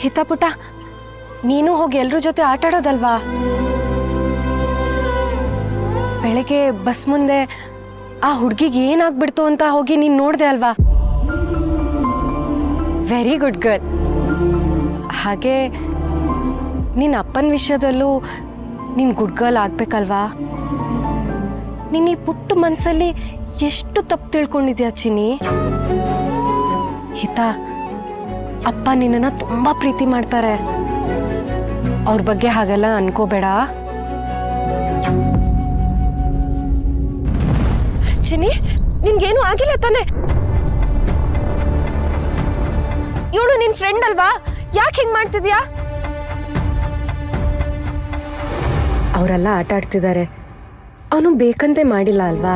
ಹಿತಪುಟ, ನೀನು ಹೋಗಿ ಎಲ್ರ ಜೊತೆ ಆಟ ಆಡೋದಲ್ವಾ? ಬೆಳಗ್ಗೆ ಬಸ್ ಮುಂದೆ ಆ ಹುಡುಗಿಗೆ ಏನಾಗ್ಬಿಡ್ತು ಅಂತ ಹೋಗಿ ನೀನು ನೋಡ್ದೆ ಅಲ್ವಾ? Very good girl. ಹಾಗೆ ನಿನ್ನ ಅಪ್ಪನ ವಿಷಯದಲ್ಲೂ ನೀನು ಗುಡ್ ಗರ್ಲ್ ಆಗ್ಬೇಕಲ್ವಾ? ನೀನು ಈ ಪುಟ್ಟ ಮನಸ್ಸಲ್ಲಿ ಎಷ್ಟು ತಪ್ಪು ತಿಳ್ಕೊಂಡಿದ್ಯಾ ಚಿನ್ನಿ? ಹಿತ, ಅಪ್ಪ ನಿನ್ನನ್ನು ತುಂಬಾ ಪ್ರೀತಿ ಮಾಡ್ತಾರೆ. ಅವ್ರ ಬಗ್ಗೆ ಹಾಗೆಲ್ಲ ಅನ್ಕೋಬೇಡ. ಚಿನ್ನಿ, ನಿನ್ಗೇನು ಆಗಿಲ್ಲ ತಾನೆ? ಇವಳು ನಿನ್ ಫ್ರೆಂಡ್ ಅಲ್ವಾ? ಯಾಕೆ ಹಿಂಗ್ ಮಾಡ್ತಿದ್ಯಾ? ಅವರೆಲ್ಲ ಆಟ ಆಡ್ತಿದ್ದಾರೆ, ಅವನು ಬೇಕಂತೆ ಮಾಡಿಲ್ಲ ಅಲ್ವಾ?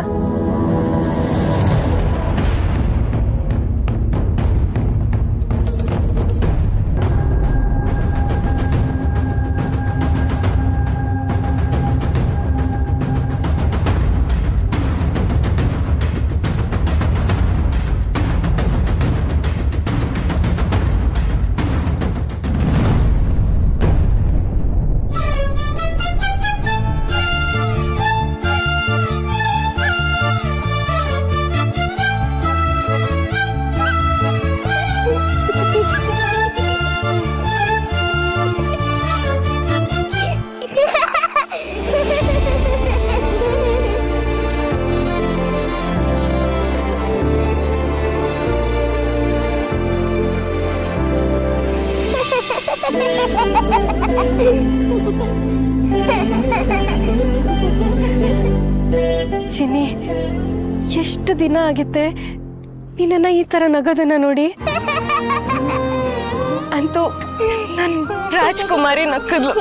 ಚಿನ್ನಿ, ಎಷ್ಟು ದಿನ ಆಗಿತ್ತೆ ನಿನ್ನ ಈ ತರ ನಗೋದನ್ನ ನೋಡಿ. ಅಂತೂ ನನ್ ರಾಜ್ಕುಮಾರಿ ನಕ್ಕದ್ಲು.